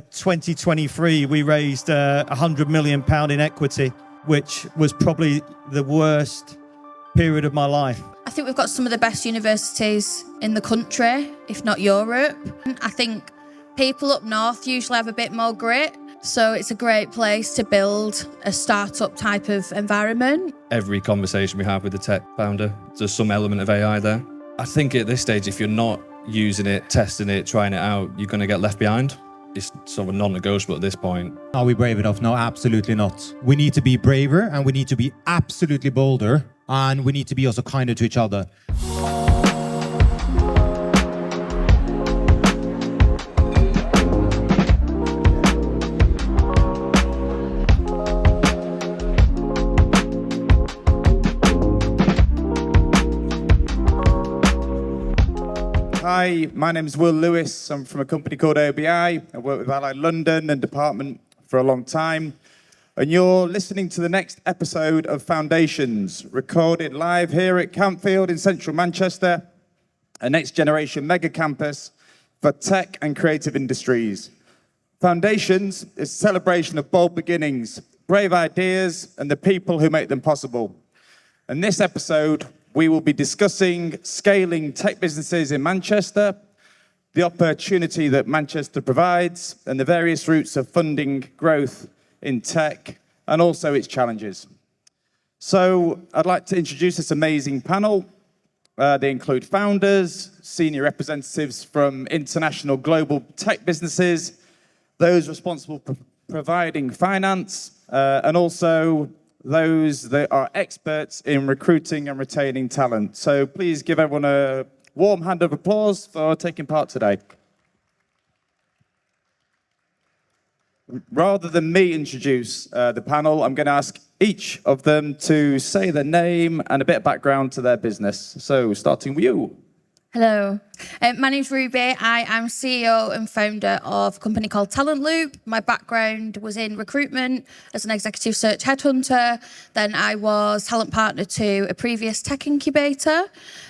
2023, we raised £100 million in equity, which was probably the worst period of my life. I think we've got some of the best universities in the country, if not Europe. I think people up north usually have a bit more grit, so it's a great place to build a startup type of environment. Every conversation we have with the tech founder, there's some element of AI there. I think at this stage, if you're not using it, testing it, trying it out, you're going to get left behind. It's sort of non-negotiable at this point. Are we brave enough? No, absolutely not. We need to be braver, and we need to be absolutely bolder, and we need to be also kinder to each other. Hi, my name is Will Lewis. I'm from a company called OBI. I worked with Allied London and Department for a long time. And you're listening to the next episode of Foundations, recorded live here at Campfield in central Manchester, a next generation mega campus for tech and creative industries. Foundations is a celebration of bold beginnings, brave ideas, and the people who make them possible. In this episode, we will be discussing scaling tech businesses in Manchester, the opportunity that Manchester provides, and the various routes of funding growth in tech, and also its challenges. So I'd like to introduce this amazing panel. They include founders, senior representatives from international global tech businesses, those responsible for providing finance, and also those that are experts in recruiting and retaining talent. So please give everyone a warm hand of applause for taking part today. Rather than me introduce the panel, I'm going to ask each of them to say their name and a bit of background to their business. So starting with you. Hello, my name's Ruby. I am CEO and founder of a company called Talent Loop. My background was in recruitment as an executive search headhunter. Then I was talent partner to a previous tech incubator.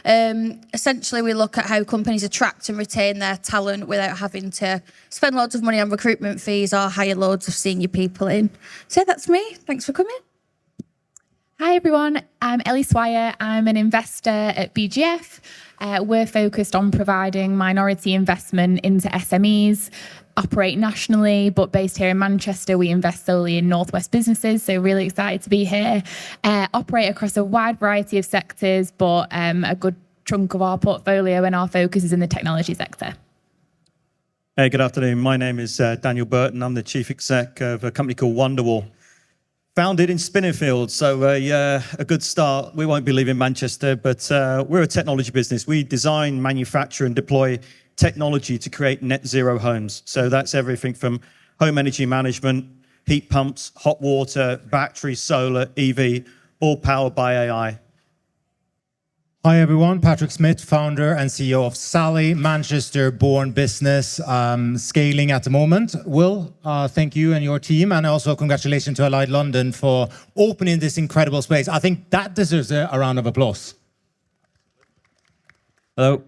Essentially, we look at how companies attract and retain their talent without having to spend loads of money on recruitment fees or hire loads of senior people in. So that's me. Thanks for coming. Hi everyone, I'm Ellie Swire. I'm an investor at BGF. We're focused on providing minority investment into SMEs, operate nationally, but based here in Manchester, we invest solely in Northwest businesses, so really excited to be here. Operate across a wide variety of sectors, but a good chunk of our portfolio and our focus is in the technology sector. Hey, good afternoon. My name is Daniel Burton. I'm the chief exec of a company called Wonderwall. Founded in Spinningfields, so a good start. We won't be leaving Manchester, but we're a technology business. We design, manufacture, and deploy technology to create net zero homes. So that's everything from home energy management, heat pumps, hot water, battery, solar, EV, all powered by AI. Hi everyone, Patrick Smith, founder and CEO of Sally, Manchester-born business, scaling at the moment. Will, thank you and your team, and also congratulations to Allied London for opening this incredible space. I think that deserves a round of applause. Hello,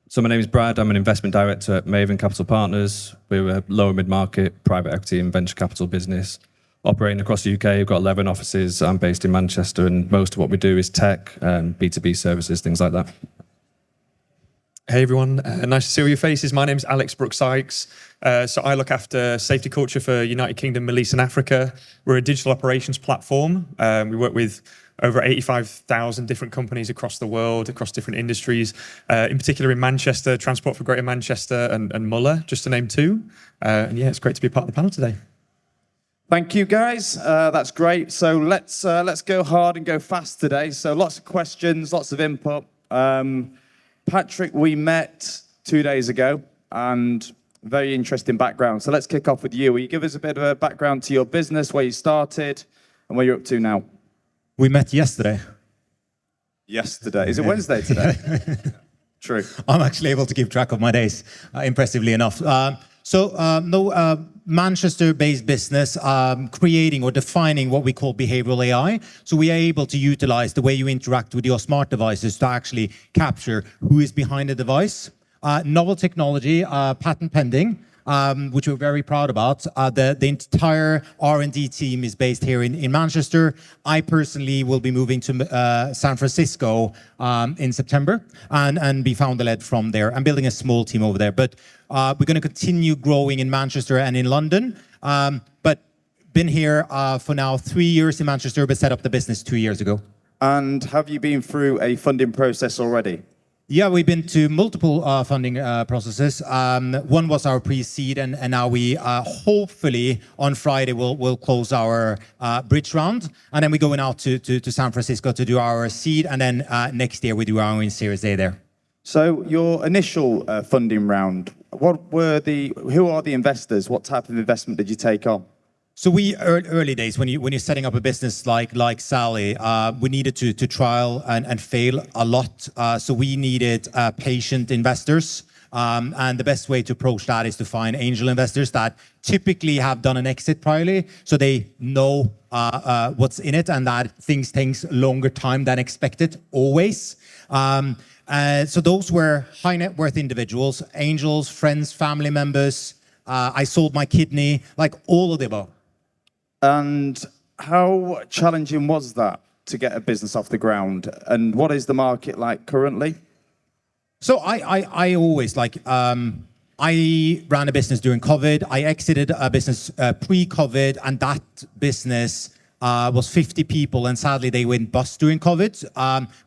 so my name is Brad. I'm an investment director at Maven Capital Partners. We're a lower mid-market private equity and venture capital business operating across the UK. We've got 11 offices. I'm based in Manchester, and most of what we do is tech and B2B services, things like that. Hey everyone, nice to see all your faces. My name is Alex Brooks-Sykes. So I look after safety culture for United Kingdom, Middle East and Africa. We're a digital operations platform. We work with over 85,000 different companies across the world, across different industries, in particular in Manchester, Transport for Greater Manchester and Muller, just to name two. And yeah, it's great to be part of the panel today. Thank you, guys. That's great. So let's go hard and go fast today. So lots of questions, lots of input. Patrick, we met 2 days ago, and very interesting background. So let's kick off with you. Will you give us a bit of a background to your business, where you started, and where you're up to now? We met yesterday. Yesterday. Is it Wednesday today? True. I'm actually able to keep track of my days, impressively enough. Manchester-based business, creating or defining what we call behavioral AI. So we are able to utilize the way you interact with your smart devices to actually capture who is behind the device. Novel technology, patent pending, which we're very proud about. The entire R&D team is based here in Manchester. I personally will be moving to San Francisco in September and be founder-led from there. I'm building a small team over there, but we're going to continue growing in Manchester and in London. But been here for now 3 years in Manchester, but set up the business 2 years ago. And have you been through a funding process already? Yeah, we've been to multiple funding processes. One was our pre-seed, and now we hopefully on Friday we'll close our bridge round, and then we're going out to San Francisco to do our seed, and then next year we do our own Series A there. So your initial funding round, who are the investors? What type of investment did you take on? So we early days when you're setting up a business like Sally, we needed to trial and fail a lot. So we needed patient investors, and the best way to approach that is to find angel investors that typically have done an exit priorly, so they know what's in it and that things takes longer time than expected always. So those were high net worth individuals, angels, friends, family members. I sold my kidney, like all of the above. And how challenging was that to get a business off the ground? And what is the market like currently? So I always I ran a business during COVID. I exited a business pre-COVID, and that business was 50 people, and sadly they went bust during COVID.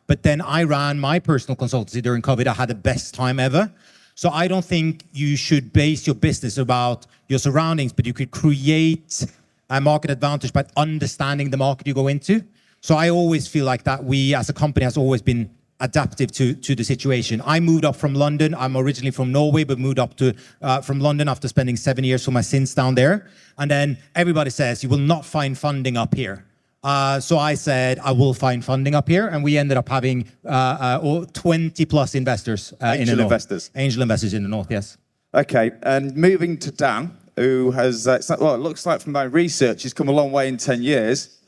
But then I ran my personal consultancy during COVID. I had the best time ever. So I don't think you should base your business about your surroundings, but you could create a market advantage by understanding the market you go into. So I always feel like that we as a company has always been adaptive to the situation. I moved up from London. I'm originally from Norway, but moved up from London after spending 7 years for my sins down there. And then everybody says, you will not find funding up here. So I said, I will find funding up here. And we ended up having 20 plus investors in the north. Investors. Angel investors in the north, yes. Okay, and moving to Dan, who has, it looks like from my research, he's come a long way in 10 years.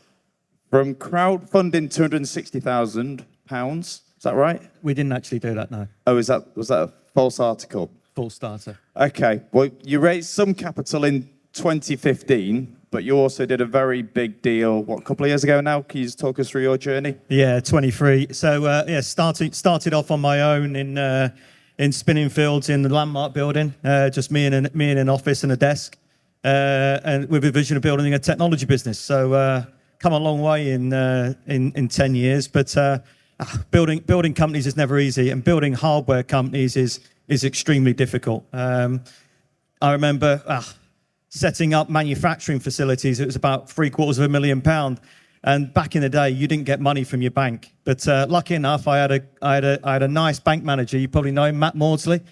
From crowdfunding £260,000, is that right? We didn't actually do that, no. Oh, was that a false article? Full starter. Okay, well, you raised some capital in 2015, but you also did a very big deal, a couple of years ago now? Can you just talk us through your journey? Yeah, 23. So started off on my own in Spinningfields in the Landmark building, just me in an office and a desk, and with a vision of building a technology business. So come a long way in 10 years, but building companies is never easy, and building hardware companies is extremely difficult. I remember setting up manufacturing facilities. It was about £750,000. And back in the day, you didn't get money from your bank. But lucky enough, I had a nice bank manager. You probably know him, Matt Maudsley.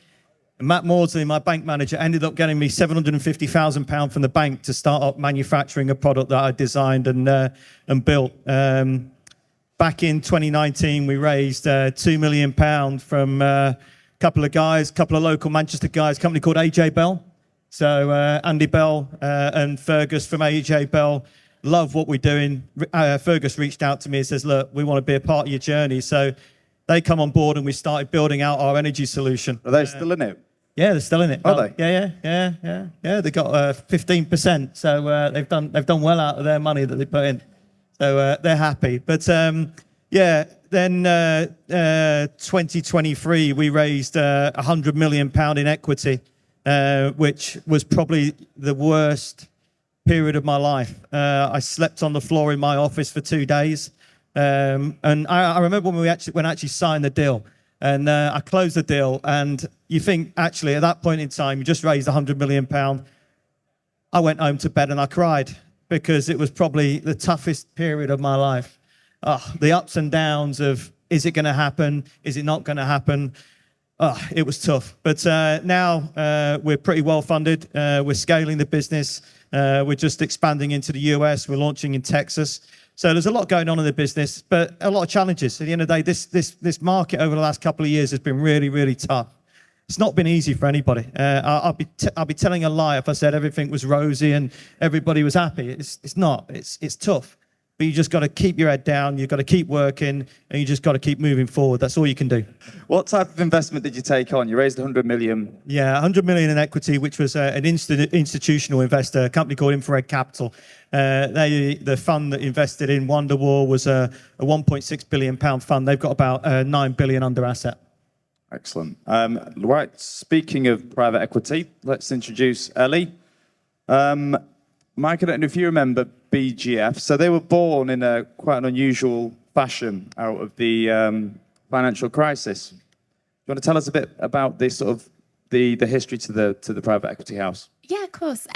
And Matt Maudsley, my bank manager, ended up getting me £750,000 from the bank to start up manufacturing a product that I designed and built. Back in 2019, we raised £2 million from a couple of local Manchester guys, a company called AJ Bell. So Andy Bell and Fergus from AJ Bell love what we're doing. Fergus reached out to me and says, look, we want to be a part of your journey. So they come on board and we started building out our energy solution. Are they still in it? Yeah, they're still in it. Are they? Yeah. They got 15%. So they've done well out of their money that they put in. So they're happy. But then 2023, we raised £100 million in equity, which was probably the worst period of my life. I slept on the floor in my office for 2 days. And I remember when we actually signed the deal, and I closed the deal, and you think actually at that point in time, you just raised £100 million. I went home to bed and I cried because it was probably the toughest period of my life. The ups and downs of, is it going to happen? Is it not going to happen? It was tough. But now we're pretty well funded. We're scaling the business. We're just expanding into the US. We're launching in Texas. So there's a lot going on in the business, but a lot of challenges. At the end of the day, this market over the last couple of years has been really, really tough. It's not been easy for anybody. I'll be telling a lie if I said everything was rosy and everybody was happy. It's not. It's tough but you just got to keep your head down. You've got to keep working, and you just got to keep moving forward. That's all you can do. What type of investment did you take on? You raised 100 million. Yeah, 100 million in equity, which was an institutional investor, a company called Infrared Capital. The fund that invested in Wonderwall was a 1.6 billion pound fund. They've got about 9 billion under asset. Excellent. Right, speaking of private equity, let's introduce Ellie. Mike, I don't know if you remember BGF. So they were born in a quite an unusual fashion out of the financial crisis. Do you want to tell us a bit about this sort of the history to the private equity house? Yeah, of course.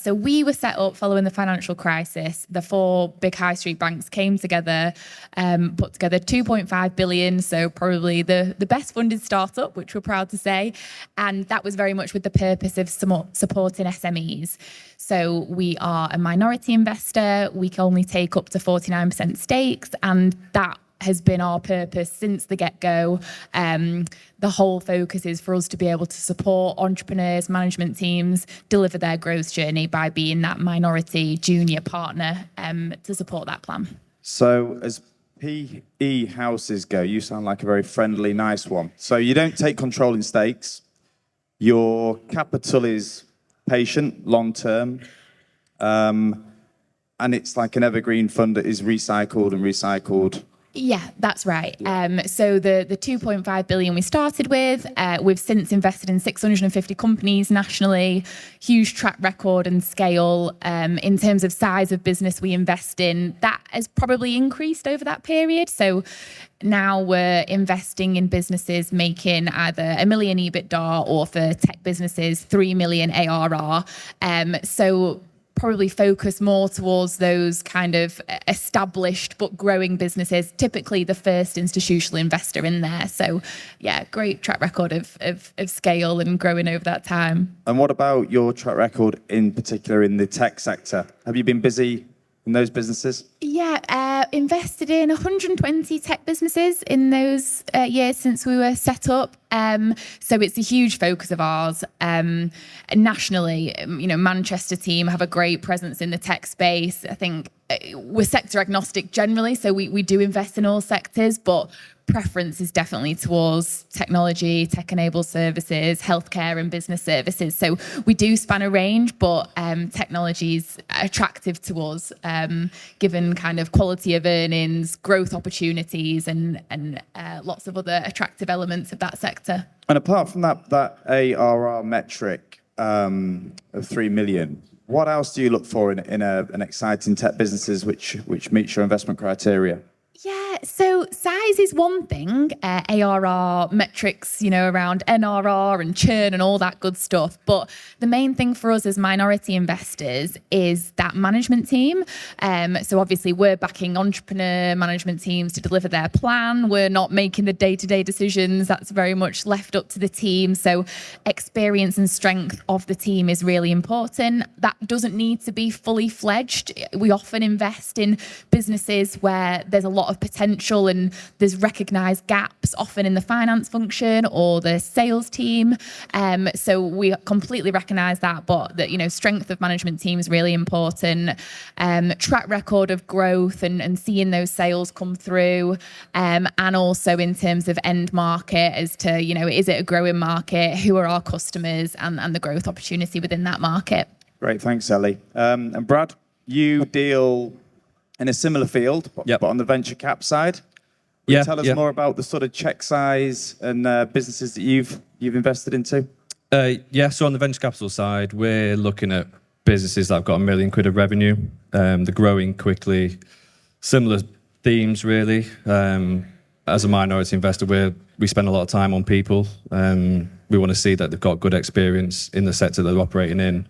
So we were set up following the financial crisis. The four big high street banks came together, put together 2.5 billion, so probably the best funded startup, which we're proud to say. And that was very much with the purpose of supporting SMEs. So we are a minority investor. We can only take up to 49% stakes, and that has been our purpose since the get-go. The whole focus is for us to be able to support entrepreneurs, management teams, deliver their growth journey by being that minority junior partner to support that plan. So as PE houses go, you sound like a very friendly, nice one. So you don't take controlling stakes. Your capital is patient, long-term. And it's like an evergreen fund that is recycled and recycled. Yeah, that's right. So the 2.5 billion we started with, we've since invested in 650 companies nationally, huge track record and scale. In terms of size of business we invest in, that has probably increased over that period. So now we're investing in businesses making either $1 million EBITDA or for tech businesses, 3 million ARR. So probably focus more towards those kind of established but growing businesses, typically the first institutional investor in there. So yeah, great track record of scale and growing over that time. And what about your track record in particular in the tech sector? Have you been busy in those businesses? Yeah, invested in 120 tech businesses in those years since we were set up. So it's a huge focus of ours. Nationally, Manchester team have a great presence in the tech space. I think we're sector agnostic generally, so we do invest in all sectors, but preference is definitely towards technology, tech-enabled services, healthcare and business services. So we do span a range, but technology is attractive to us, given kind of quality of earnings, growth opportunities, and lots of other attractive elements of that sector. And apart from that ARR metric of 3 million, what else do you look for in an exciting tech businesses which meets your investment criteria? Yeah, so size is one thing, ARR metrics, around NRR and churn and all that good stuff. But the main thing for us as minority investors is that management team. So obviously we're backing entrepreneur management teams to deliver their plan. We're not making the day-to-day decisions. That's very much left up to the team. So experience and strength of the team is really important. That doesn't need to be fully fledged. We often invest in businesses where there's a lot of potential and there's recognized gaps often in the finance function or the sales team. So we completely recognize that, but that, strength of management team is really important. Track record of growth and seeing those sales come through. And also in terms of end market as to, is it a growing market? Who are our customers and the growth opportunity within that market? Great, thanks, Ellie. And Brad, you deal in a similar field, but on the venture cap side. Will you tell us more about the sort of check size and businesses that you've invested into? So on the venture capital side, we're looking at businesses that have got £1 million of revenue. They're growing quickly. Similar themes, really. As a minority investor, we spend a lot of time on people. We want to see that they've got good experience in the sector they're operating in.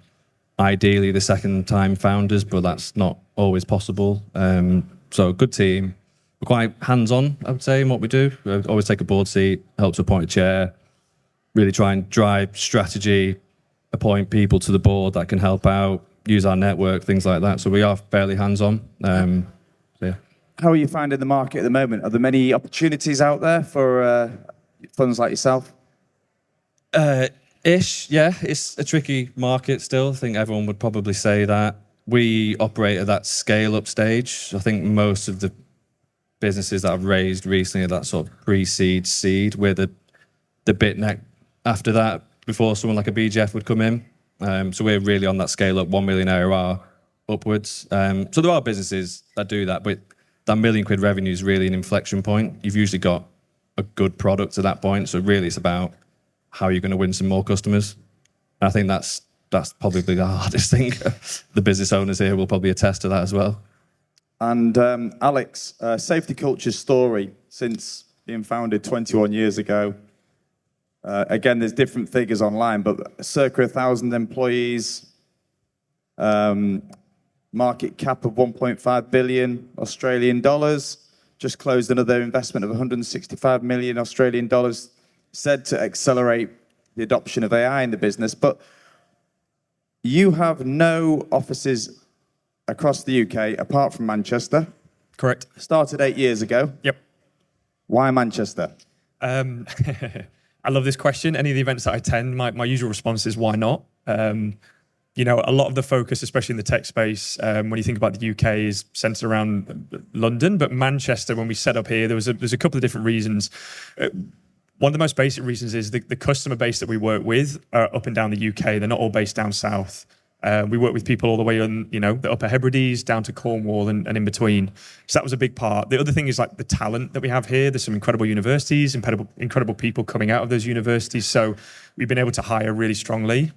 Ideally, the second-time founders, but that's not always possible. So a good team. We're quite hands-on, I would say, in what we do. We always take a board seat, help to appoint a chair, really try and drive strategy, appoint people to the board that can help out, use our network, things like that. So we are fairly hands-on. Yeah. How are you finding the market at the moment? Are there many opportunities out there for funds like yourself? Yeah. It's a tricky market still. I think everyone would probably say that. we operate at that scale-up stage. I think most of the businesses that I've raised recently are that sort of pre-seed, seed, we're the bit neck after that, before someone like a BGF would come in. So we're really on that scale-up, 1 million ARR upwards. So there are businesses that do that, but that £1 million revenue is really an inflection point. You've usually got a good product at that point. So really it's about how you're going to win some more customers. And I think that's probably the hardest thing. The business owners here will probably attest to that as well. And Alex, Safety Culture's story since being founded 21 years ago. Again, there's different figures online, but circa 1,000 employees, market cap of 1.5 billion Australian dollars, just closed another investment of 165 million Australian dollars, said to accelerate the adoption of AI in the business. But you have no offices across the UK apart from Manchester. Correct. Started 8 years ago. Yep. Why Manchester? I love this question. Any of the events that I attend, my usual response is why not? You know, a lot of the focus, especially in the tech space, when you think about the UK, is centered around London. But Manchester, when we set up here, there's a couple of different reasons. One of the most basic reasons is the customer base that we work with are up and down the UK. They're not all based down south. We work with people all the way on, you know, the Upper Hebrides down to Cornwall and in between. So that was a big part. The other thing is like the talent that we have here. There's some incredible universities, incredible people coming out of those universities. So we've been able to hire really strongly.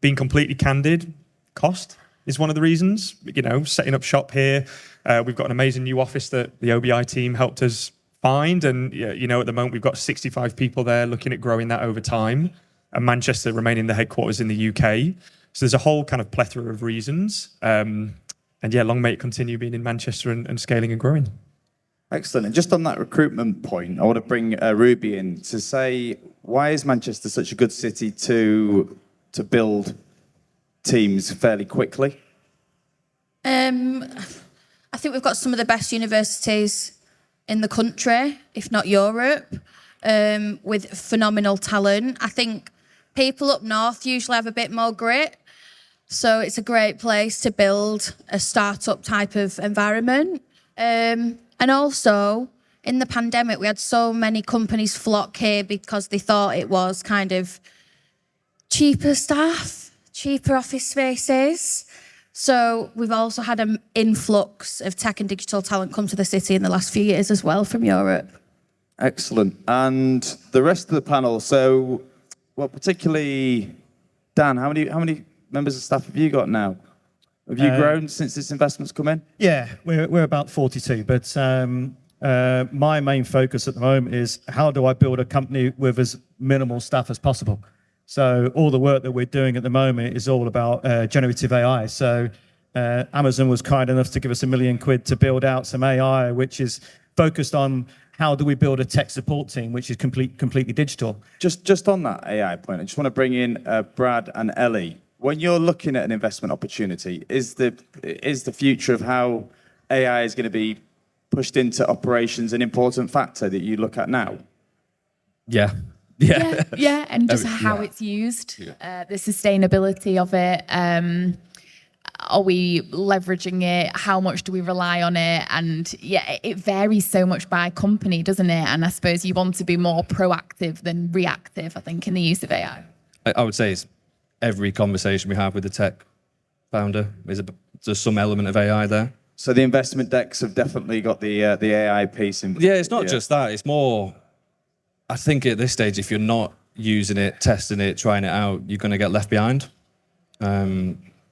Being completely candid, cost is one of the reasons. You know, setting up shop here. We've got an amazing new office that the OBI team helped us find. And, you know, at the moment, we've got 65 people there looking at growing that over time. And Manchester remaining the headquarters in the UK. So there's a whole kind of plethora of reasons. And yeah, long may it continue being in Manchester and scaling and growing. Excellent. And just on that recruitment point, I want to bring Ruby in to say, why is Manchester such a good city to build teams fairly quickly? I think we've got some of the best universities in the country, if not Europe, with phenomenal talent. I think people up north usually have a bit more grit. So it's a great place to build a startup type of environment. And also, in the pandemic, we had so many companies flock here because they thought it was kind of cheaper staff, cheaper office spaces. So we've also had an influx of tech and digital talent come to the city in the last few years as well from Europe. Excellent. And the rest of the panel, so, well, particularly Dan, how many members of staff have you got now? Have you grown since this investment's come in? Yeah, we're about 42, but my main focus at the moment is how do I build a company with as minimal staff as possible? So all the work that we're doing at the moment is all about generative AI. So Amazon was kind enough to give us £1 million to build out some AI, which is focused on how do we build a tech support team, which is completely digital. Just on that AI point, I just want to bring in Brad and Ellie. When you're looking at an investment opportunity, is the future of how AI is going to be pushed into operations an important factor that you look at now? Yeah. Yeah, and just how it's used, the sustainability of it. Are we leveraging it? How much do we rely on it? And yeah, it varies so much by company, doesn't it? And I suppose you want to be more proactive than reactive, I think, in the use of AI. I would say it's every conversation we have with the tech founder there's some element of AI there. So the investment decks have definitely got the AI piece in. Yeah, it's not just that. It's more, I think at this stage, if you're not using it, testing it, trying it out, you're going to get left behind.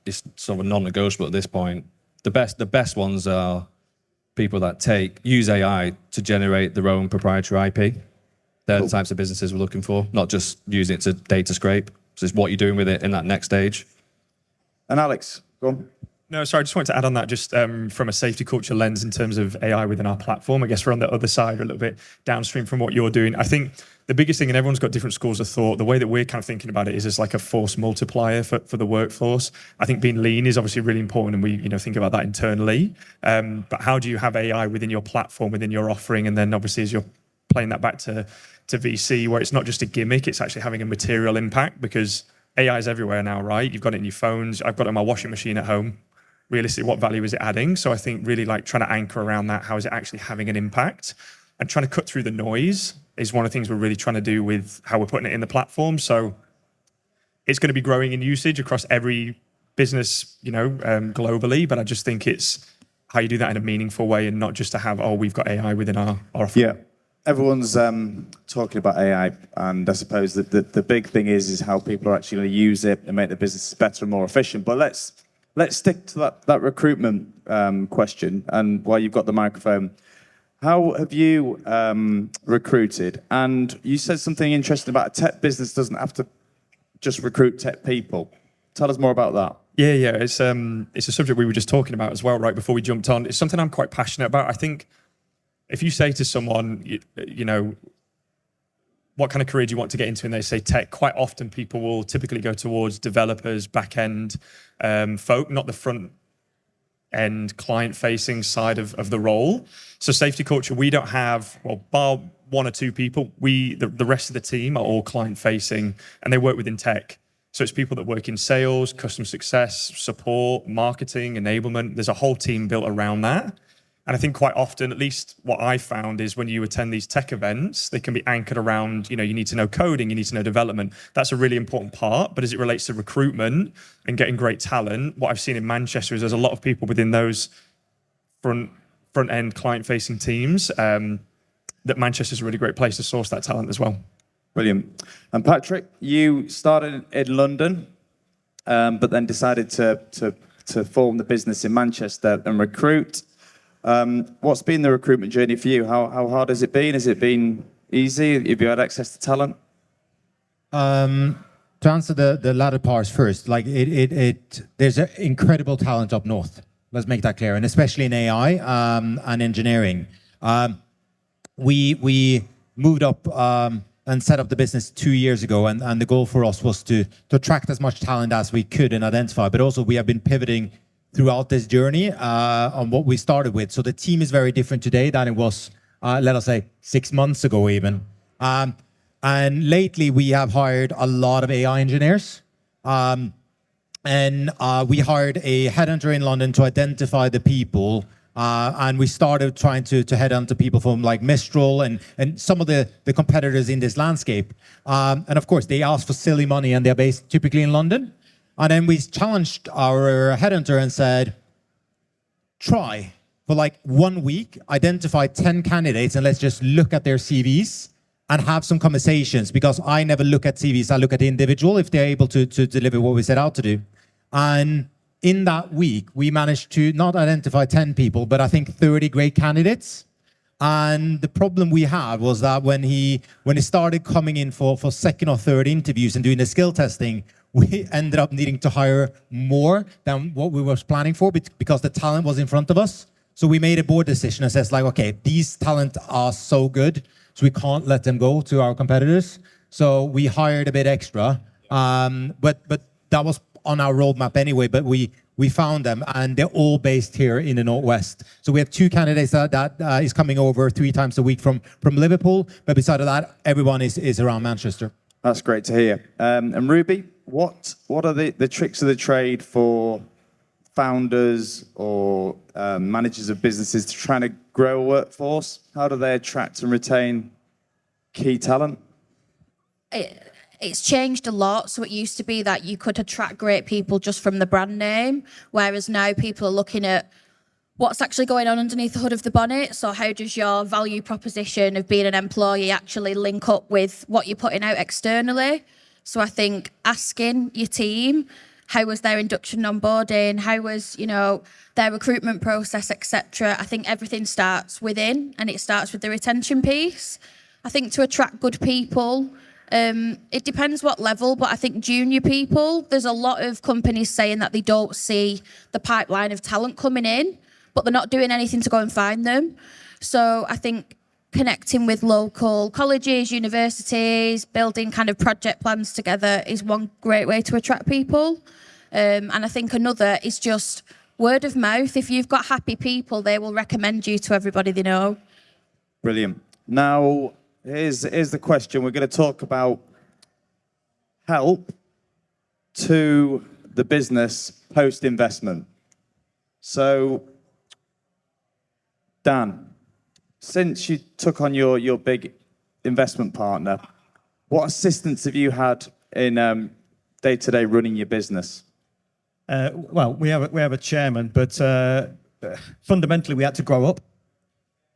It's sort of non-negotiable at this point. The best ones are people that use AI to generate their own proprietary IP. They're the types of businesses we're looking for, not just using it to data scrape. So it's what you're doing with it in that next stage. And Alex, go on. No, sorry, I just wanted to add on that just from a safety culture lens in terms of AI within our platform. I guess we're on the other side, a little bit downstream from what you're doing. I think the biggest thing, and everyone's got different schools of thought, the way that we're kind of thinking about it is as like a force multiplier for the workforce. I think being lean is obviously really important, and we think about that internally. But how do you have AI within your platform, within your offering, and then obviously as you're playing that back to VC, where it's not just a gimmick, it's actually having a material impact, because AI is everywhere now, right? You've got it in your phones. I've got it in my washing machine at home. Realistically, what value is it adding? So I think really like trying to anchor around that. How is it actually having an impact? And trying to cut through the noise is one of the things we're really trying to do with how we're putting it in the platform. So it's going to be growing in usage across every business, globally. But I just think it's how you do that in a meaningful way and not just to have, we've got AI within our offering. Yeah. Everyone's talking about AI, and I suppose that the big thing is how people are actually going to use it and make the business better and more efficient. But let's stick to that recruitment question. And while you've got the microphone, how have you recruited? And you said something interesting about a tech business doesn't have to just recruit tech people. Tell us more about that. Yeah. It's a subject we were just talking about as well, right before we jumped on. It's something I'm quite passionate about. I think if you say to someone, what kind of career do you want to get into, and they say tech, quite often people will typically go towards developers, back-end folk, not the front-end client-facing side of the role. So safety culture, we don't have, bar one or two people, the rest of the team are all client-facing, and they work within tech. So it's people that work in sales, customer success, support, marketing, enablement. There's a whole team built around that. And I think quite often, at least what I found is when you attend these tech events, they can be anchored around, you need to know coding, you need to know development. That's a really important part. But as it relates to recruitment and getting great talent, what I've seen in Manchester is there's a lot of people within those front-end client-facing teams that Manchester's a really great place to source that talent as well. Brilliant. And Patrick, you started in London, but then decided to form the business in Manchester and recruit. What's been the recruitment journey for you? How hard has it been? Has it been easy? Have you had access to talent? To answer the latter parts first, like there's an incredible talent up north. Let's make that clear, and especially in AI and engineering. We moved up and set up the business 2 years ago, and the goal for us was to attract as much talent as we could and identify. But also we have been pivoting throughout this journey on what we started with. So the team is very different today than it was, let us say, 6 months ago even. And lately we have hired a lot of AI engineers. And we hired a headhunter in London to identify the people. And we started trying to headhunt the people from like Mistral and some of the competitors in this landscape. And of course, they asked for silly money and they're based typically in London. And then we challenged our headhunter and said, try for like 1 week, identify 10 candidates and let's just look at their CVs and have some conversations, because I never look at CVs, I look at the individual if they're able to deliver what we set out to do. And in that week, we managed to not identify 10 people, but I think 30 great candidates. And the problem we had was that when he started coming in for second or third interviews and doing the skill testing, we ended up needing to hire more than what we were planning for because the talent was in front of us. So we made a board decision and says like, okay, these talent are so good, so we can't let them go to our competitors. So we hired a bit extra, but that was on our roadmap anyway. But we found them, and they're all based here in the Northwest. So we have 2 candidates that is coming over 3 times a week from Liverpool. But beside of that, everyone is around Manchester. That's great to hear. And Ruby, what are the tricks of the trade for founders or managers of businesses to trying to grow a workforce? How do they attract and retain key talent? It's changed a lot. So it used to be that you could attract great people just from the brand name, whereas now people are looking at what's actually going on underneath the hood of the bonnet. So how does your value proposition of being an employee actually link up with what you're putting out externally? So I think asking your team, how was their induction onboarding? How was, their recruitment process, etc. I think everything starts within, and it starts with the retention piece. I think to attract good people, it depends what level, but I think junior people, there's a lot of companies saying that they don't see the pipeline of talent coming in, but they're not doing anything to go and find them. So I think connecting with local colleges, universities, building kind of project plans together is one great way to attract people. And I think another is just word of mouth. If you've got happy people, they will recommend you to everybody they know. Brilliant. Now, here's the question. We're going to talk about help to the business post-investment. So, Dan, since you took on your big investment partner, what assistance have you had in day-to-day running your business? Well, we have a chairman, but fundamentally we had to grow up.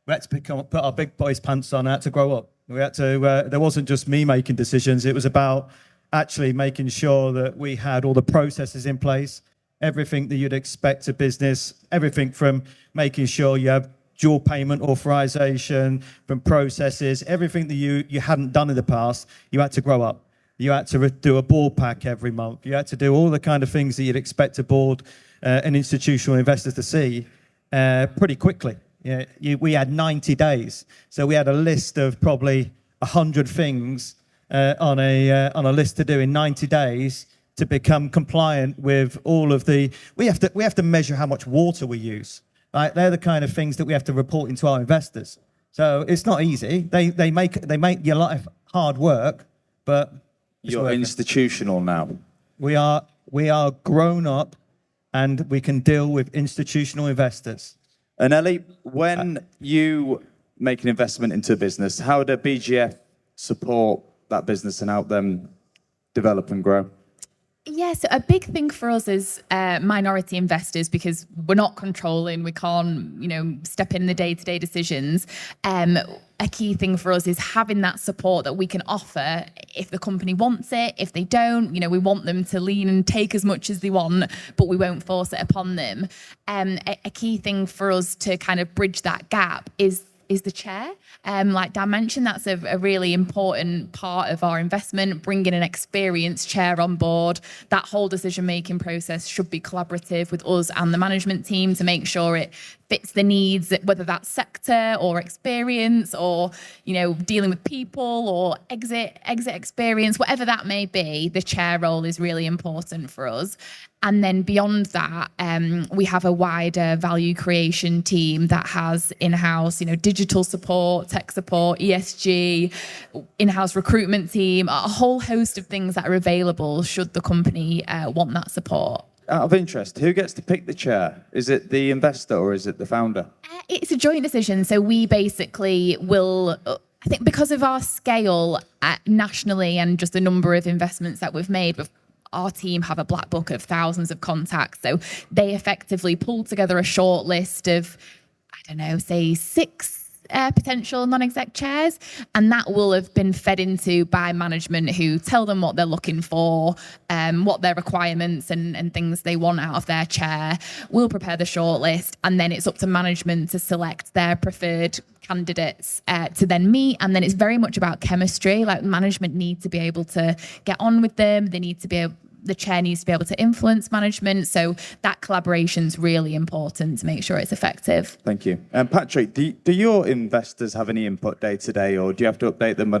We had to put our big boys pants on. I had to grow up. We had to. There wasn't just me making decisions. It was about actually making sure that we had all the processes in place, everything that you'd expect a business, everything from making sure you have dual payment authorization, from processes, everything that you hadn't done in the past. You had to grow up. You had to do a board pack every month. You had to do all the kind of things that you'd expect a board and institutional investors to see pretty quickly. We had 90 days. So we had a list of probably 100 things on a list to do in 90 days to become compliant with all of the... We have to measure how much water we use. Right? They're the kind of things that we have to report into our investors. So it's not easy. They make your life hard work, but... You're institutional now. We are grown up, and we can deal with institutional investors. And Ellie, when you make an investment into a business, how do BGF support that business and help them develop and grow? Yeah, so a big thing for us as minority investors, because we're not controlling, we can't, step in the day-to-day decisions. A key thing for us is having that support that we can offer if the company wants it. If they don't, we want them to lean and take as much as they want, but we won't force it upon them. A key thing for us to kind of bridge that gap is the chair. Like Dan mentioned, that's a really important part of our investment, bringing an experienced chair on board. That whole decision-making process should be collaborative with us and the management team to make sure it fits the needs, whether that's sector or experience or, dealing with people or exit experience, whatever that may be, the chair role is really important for us. And then beyond that, we have a wider value creation team that has in-house, digital support, tech support, ESG, in-house recruitment team, a whole host of things that are available should the company want that support. Out of interest, who gets to pick the chair? Is it the investor or is it the founder? It's a joint decision. So we basically will... I think because of our scale nationally and just the number of investments that we've made, our team have a black book of thousands of contacts. So they effectively pull together a short list of, say 6 potential non-exec chairs. And that will have been fed into by management who tell them what they're looking for, what their requirements and things they want out of their chair. We'll prepare the short list, and then it's up to management to select their preferred candidates to then meet. And then it's very much about chemistry. Like, management need to be able to get on with them. They need to be able, the chair needs to be able to influence management. So that collaboration is really important to make sure it's effective. Thank you. And Patrick, do your investors have any input day to day, or do you have to update them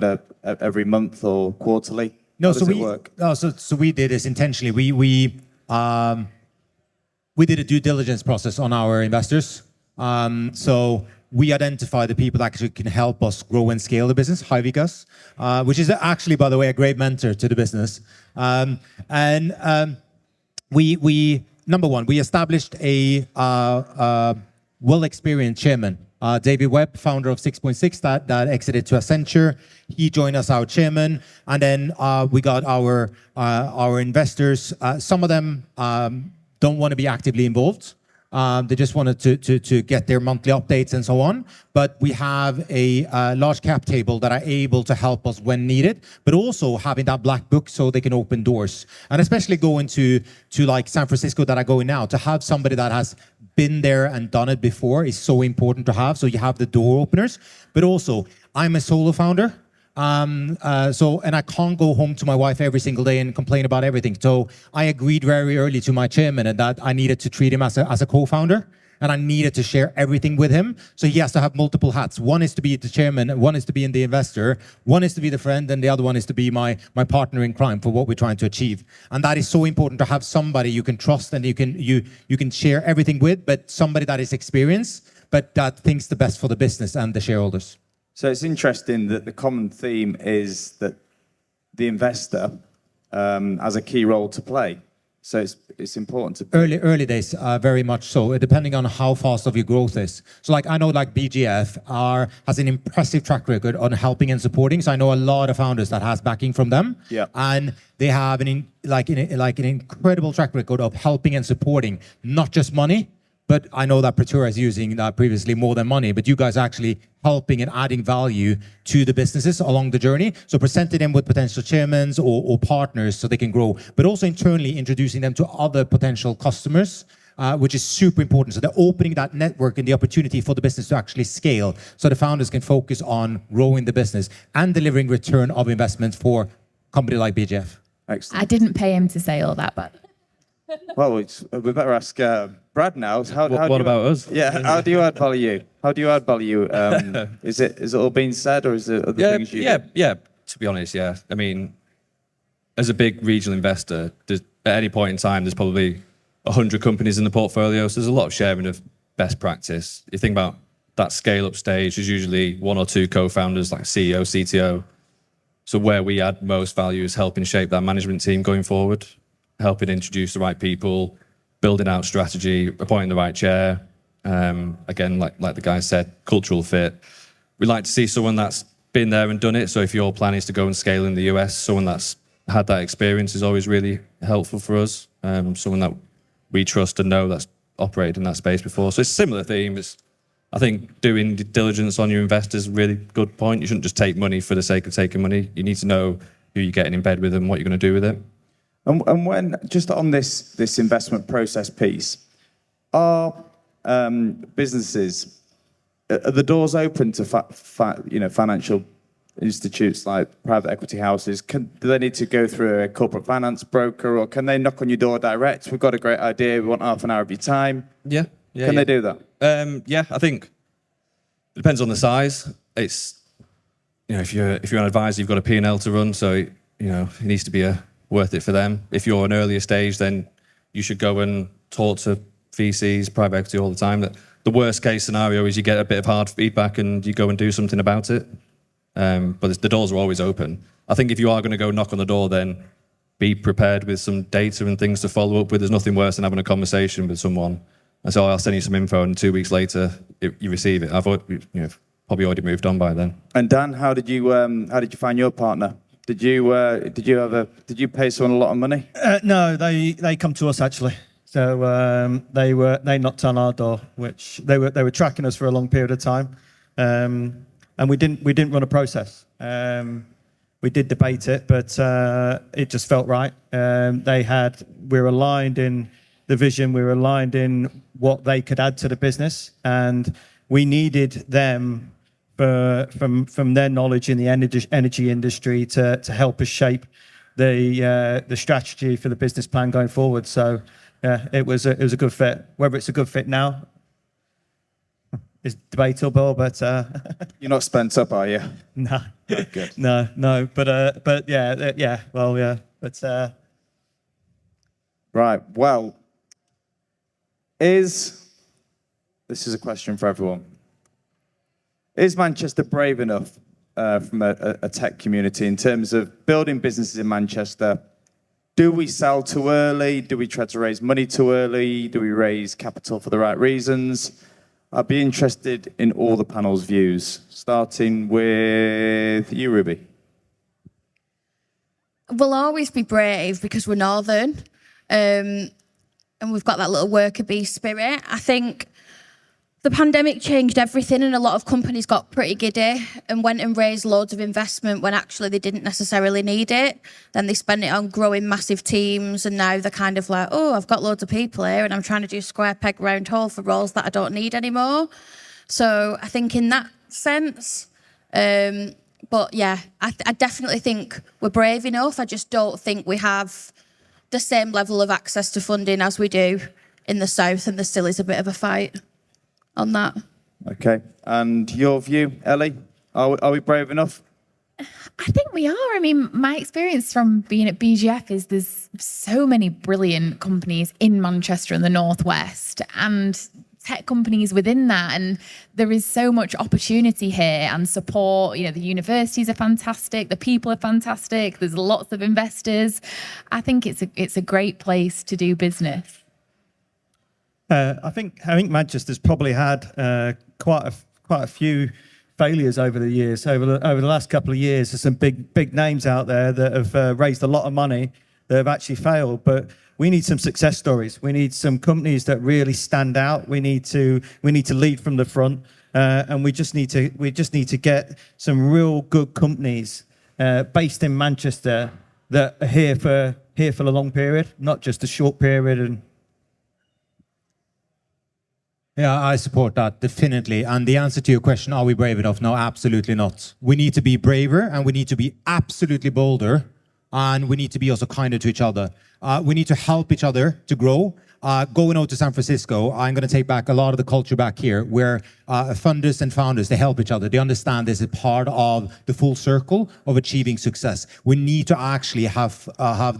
every month or quarterly? No, How does it work? So we did this intentionally. We did a due diligence process on our investors. So we identify the people that actually can help us grow and scale the business, Hyvikas, which is actually, by the way, a great mentor to the business. We number one, we established a well-experienced chairman, David Webb, founder of 6.6, that exited to Accenture. He joined us, our chairman, and then we got our investors. Some of them don't want to be actively involved. They just wanted to get their monthly updates and so on. But we have a large cap table that are able to help us when needed, but also having that black book so they can open doors. And especially going to like San Francisco that I go in now, to have somebody that has been there and done it before is so important to have. So you have the door openers, but also I'm a solo founder. And I can't go home to my wife every single day and complain about everything. So I agreed very early to my chairman and that I needed to treat him as a co-founder, and I needed to share everything with him. So he has to have multiple hats. One is to be the chairman, one is to be in the investor, one is to be the friend, and the other one is to be my partner in crime for what we're trying to achieve. And that is so important, to have somebody you can trust and you can share everything with, but somebody that is experienced, but that thinks the best for the business and the shareholders. So it's interesting that the common theme is that the investor as a key role to play. So it's important to Early days, very much so, depending on how fast of your growth is. So like I know like BGF has an impressive track record on helping and supporting. So I know a lot of founders that has backing from them. Yeah. And they have an incredible track record of helping and supporting, not just money, but I know that Pretura is using that previously more than money, but you guys are actually helping and adding value to the businesses along the journey. So presenting them with potential chairmen or partners so they can grow, but also internally introducing them to other potential customers, which is super important. So they're opening that network and the opportunity for the business to actually scale so the founders can focus on growing the business and delivering return of investment for a company like BGF. Excellent. I didn't pay him to say all that, but Well, we better ask Brad now. What about us? Yeah, how do you add value? How do you add value? Is it all been said, or is there other things you do? Yeah. To be honest, yeah. I mean, as a big regional investor, at any point in time, there's probably 100 companies in the portfolio. So there's a lot of sharing of best practice. You think about that scale-up stage, there's usually one or two co-founders, like CEO, CTO. So where we add most value is helping shape that management team going forward, helping introduce the right people, building out strategy, appointing the right chair. Again, like the guy said, cultural fit. We like to see someone that's been there and done it. So if your plan is to go and scale in the US, someone that's had that experience is always really helpful for us. Someone that we trust and know that's operated in that space before. So it's a similar theme. I think doing due diligence on your investors is a really good point. You shouldn't just take money for the sake of taking money. You need to know who you're getting in bed with and what you're going to do with it. And when just on this investment process piece, are businesses, are the doors open to financial institutes like private equity houses? Do they need to go through a corporate finance broker, or can they knock on your door direct? We've got a great idea. We want half an hour of your time. Yeah. Can they do that? Yeah, I think it depends on the size. It's, if you're an advisor, you've got a P&L to run, so it needs to be worth it for them. If you're an earlier stage, then you should go and talk to VCs, private equity all the time. The worst case scenario is you get a bit of hard feedback and you go and do something about it. But the doors are always open. I think if you are going to go knock on the door, then be prepared with some data and things to follow up with. There's nothing worse than having a conversation with someone and say, I'll send you some info, and 2 weeks later you receive it. I've probably already moved on by then. And Dan, how did you find your partner? Did you pay someone a lot of money? No, they come to us actually. So they knocked on our door, which they were tracking us for a long period of time, and we didn't run a process. We did debate it, but it just felt right. We were aligned in the vision. We were aligned in what they could add to the business, and we needed them from their knowledge in the energy industry to help us shape the strategy for the business plan going forward. So yeah, it was a good fit. Whether it's a good fit now is debatable, but You're not spent up, are you? no, Good. no. But yeah. Well, yeah. But Right. Well, this is a question for everyone. Is Manchester brave enough from a tech community in terms of building businesses in Manchester? Do we sell too early? Do we try to raise money too early? Do we raise capital for the right reasons? I'd be interested in all the panel's views, starting with you, Ruby. We'll always be brave because we're northern, and we've got that little worker bee spirit. I think the pandemic changed everything, and a lot of companies got pretty giddy and went and raised loads of investment when actually they didn't necessarily need it. Then they spent it on growing massive teams, and now they're kind of like, oh, I've got loads of people here and I'm trying to do square peg round hole for roles that I don't need anymore. So I think in that sense, but yeah, I definitely think we're brave enough. I just don't think we have the same level of access to funding as we do in the south, and there still is a bit of a fight on that. Okay. And your view, Ellie? Are we brave enough? I think we are. I mean, my experience from being at BGF is there's so many brilliant companies in Manchester and the Northwest, and tech companies within that, and there is so much opportunity here and support. You know, the universities are fantastic, the people are fantastic, there's lots of investors. I think it's a great place to do business. I think Manchester's probably had quite a few failures over the years. Over the last couple of years, there's some big names out there that have raised a lot of money that have actually failed. But we need some success stories. We need some companies that really stand out. We need to lead from the front, and we just need to get some real good companies based in Manchester that are here for the long period, not just a short period. And Yeah, I support that definitely. And the answer to your question, are we brave enough? No, absolutely not. We need to be braver, and we need to be absolutely bolder, and we need to be also kinder to each other. We need to help each other to grow. Going out to San Francisco, I'm going to take back a lot of the culture back here, where funders and founders, they help each other. They understand this is part of the full circle of achieving success. We need to actually have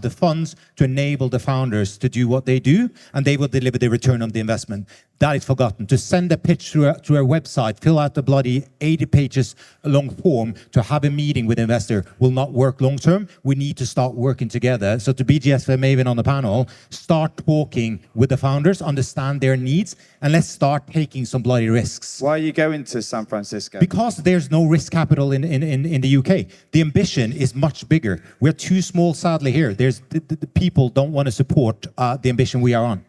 the funds to enable the founders to do what they do, and they will deliver the return on the investment. That is forgotten. To send a pitch through a website, fill out the bloody 80 pages long form to have a meeting with an investor will not work long term. We need to start working together. So to BGF and Maven on the panel, start talking with the founders, understand their needs, and let's start taking some bloody risks. Why are you going to San Francisco? Because there's no risk capital in the UK. The ambition is much bigger. We're too small, sadly, here. The people don't want to support the ambition we are on.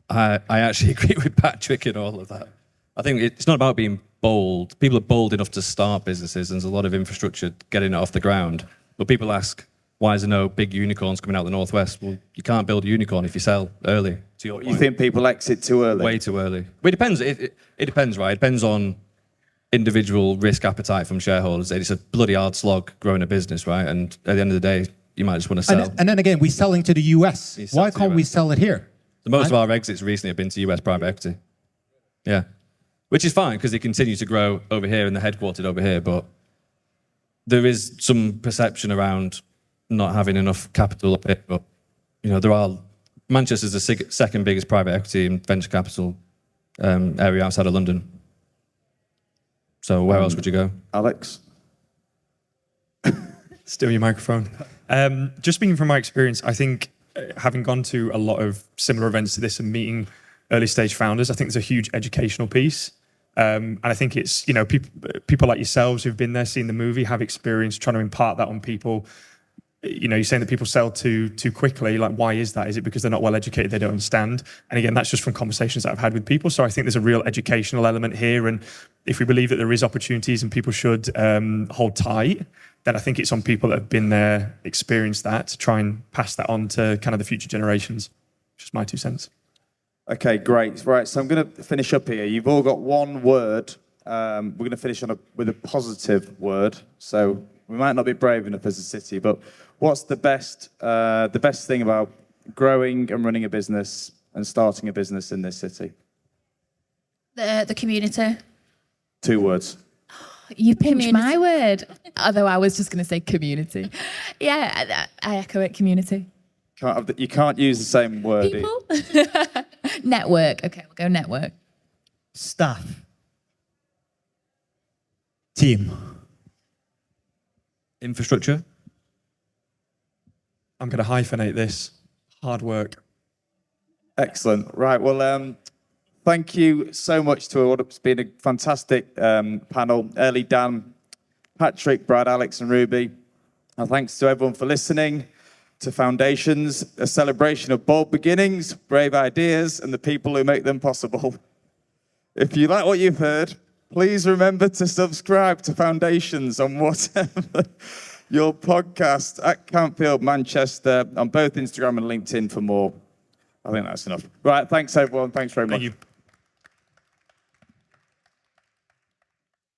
I actually agree with Patrick in all of that. I think it's not about being bold. People are bold enough to start businesses, and there's a lot of infrastructure getting it off the ground. But people ask, why is there no big unicorns coming out of the Northwest? Well, you can't build a unicorn if you sell early. To your point. You think people exit too early? Way too early. Well, it depends. It depends, right? It depends on individual risk appetite from shareholders. It's a bloody hard slog growing a business, right? And at the end of the day, you might just want to sell. And then again, we're selling to the US. Why can't we sell it here? So most of our exits recently have been to US private equity. Yeah. Which is fine because they continue to grow over here and they're headquartered over here. But there is some perception around not having enough capital up here. But, you know, Manchester's the second biggest private equity and venture capital area outside of London. So where else would you go? Alex? Still your microphone. Just speaking from my experience, I think having gone to a lot of similar events to this and meeting early stage founders, I think there's a huge educational piece. And I think it's, you know, people like yourselves who've been there, seen the movie, have experience trying to impart that on people. You know, you're saying that people sell too quickly. Like, why is that? Is it because they're not well educated? They don't understand? And again, that's just from conversations that I've had with people. So I think there's a real educational element here. And if we believe that there is opportunities and people should hold tight, then I think it's on people that have been there, experienced that, to try and pass that on to kind of the future generations. Just my 2 cents. Okay, great. Right, so I'm going to finish up here. You've all got one word. We're going to finish with a positive word. So we might not be brave enough as a city, but what's the best thing about growing and running a business and starting a business in this city? The community. 2 words. You pinched Community. my word. Although I was just going to say community. Yeah, I echo it, community. You can't use the same word. People? Network. Okay, we'll go network. staff. Team. Infrastructure. I'm going to hyphenate this. Hard work. Excellent. Right. Well, thank you so much to all. It's been a fantastic panel. Ellie, Dan, Patrick, Brad, Alex, and Ruby. And thanks to everyone for listening to Foundations, a celebration of bold beginnings, brave ideas, and the people who make them possible. If you like what you've heard, please remember to subscribe to Foundations on whatever your podcast at Campfield Manchester on both Instagram and LinkedIn for more. I think that's enough. Right, thanks everyone. Thanks very much. Thank you.